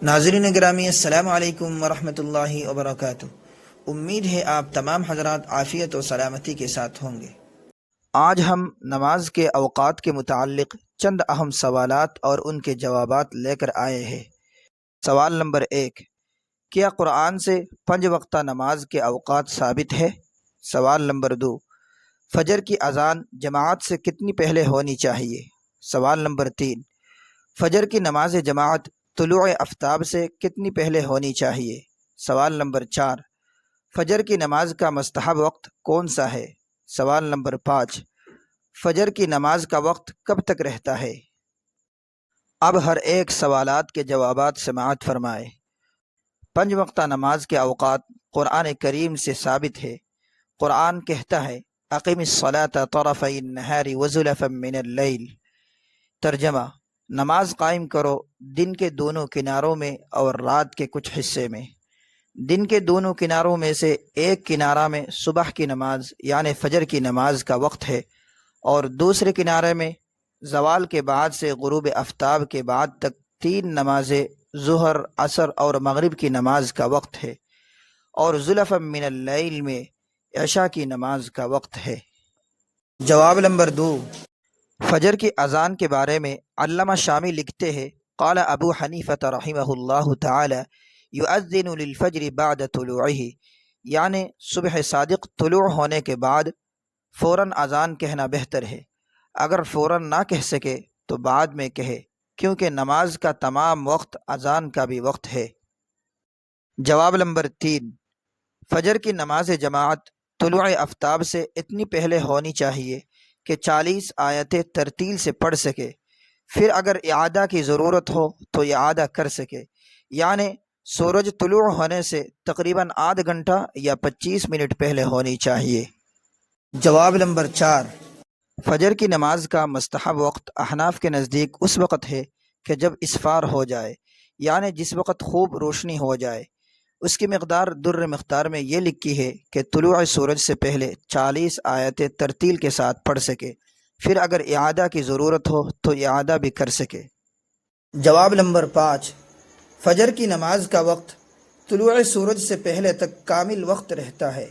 ناظرین گرامی، السلام علیکم ورحمۃ اللہ وبرکاتہ۔ امید ہے آپ تمام حضرات عافیت و سلامتی کے ساتھ ہوں گے۔ آج ہم نماز کے اوقات کے متعلق چند اہم سوالات اور ان کے جوابات لے کر آئے ہیں۔ سوال نمبر 1، کیا قرآن سے 5 وقتہ نماز کے اوقات ثابت ہے؟ سوال نمبر 2، فجر کی اذان جماعت سے کتنی پہلے ہونی چاہیے؟ سوال نمبر 3، فجر کی نماز جماعت طلوع آفتاب سے کتنی پہلے ہونی چاہیے؟ سوال نمبر 4، فجر کی نماز کا مستحب وقت کون سا ہے؟ سوال نمبر 5، فجر کی نماز کا وقت کب تک رہتا ہے؟ اب ہر ایک سوالات کے جوابات سماعت فرمائے۔ 5 وقتہ نماز کے اوقات قرآن کریم سے ثابت ہے۔ قرآن کہتا ہے اقم الصلاۃ طرفی النہار وزلفا من اللیل۔ ترجمہ، نماز قائم کرو دن کے دونوں کناروں میں اور رات کے کچھ حصے میں۔ دن کے دونوں کناروں میں سے ایک کنارہ میں صبح کی نماز یعنی فجر کی نماز کا وقت ہے، اور دوسرے کنارے میں زوال کے بعد سے غروب آفتاب کے بعد تک 3 نمازیں ظہر، عصر اور مغرب کی نماز کا وقت ہے، اور زلفا من اللیل میں عشاء کی نماز کا وقت ہے۔ جواب نمبر 2، فجر کی اذان کے بارے میں علامہ شامی لکھتے ہیں قال ابو حنیفہ رحمہ اللہ تعالی یؤذن للفجر بعد طلوعہ، یعنی صبح صادق طلوع ہونے کے بعد فوراً اذان کہنا بہتر ہے۔ اگر فوراً نہ کہہ سکے تو بعد میں کہے، کیونکہ نماز کا تمام وقت اذان کا بھی وقت ہے۔ جواب نمبر 3، فجر کی نماز جماعت طلوع آفتاب سے اتنی پہلے ہونی چاہیے کہ 40 آیتیں ترتیل سے پڑھ سکے، پھر اگر اعادہ کی ضرورت ہو تو اعادہ کر سکے، یعنی سورج طلوع ہونے سے تقریباً آدھ گھنٹہ یا 25 منٹ پہلے ہونی چاہیے۔ جواب نمبر 4، فجر کی نماز کا مستحب وقت احناف کے نزدیک اس وقت ہے کہ جب اسفار ہو جائے، یعنی جس وقت خوب روشنی ہو جائے۔ اس کی مقدار در مختار میں یہ لکھی ہے کہ طلوع سورج سے پہلے 40 آیتیں ترتیل کے ساتھ پڑھ سکے، پھر اگر اعادہ کی ضرورت ہو تو اعادہ بھی کر سکے۔ جواب نمبر 5، فجر کی نماز کا وقت طلوع سورج سے پہلے تک کامل وقت رہتا ہے۔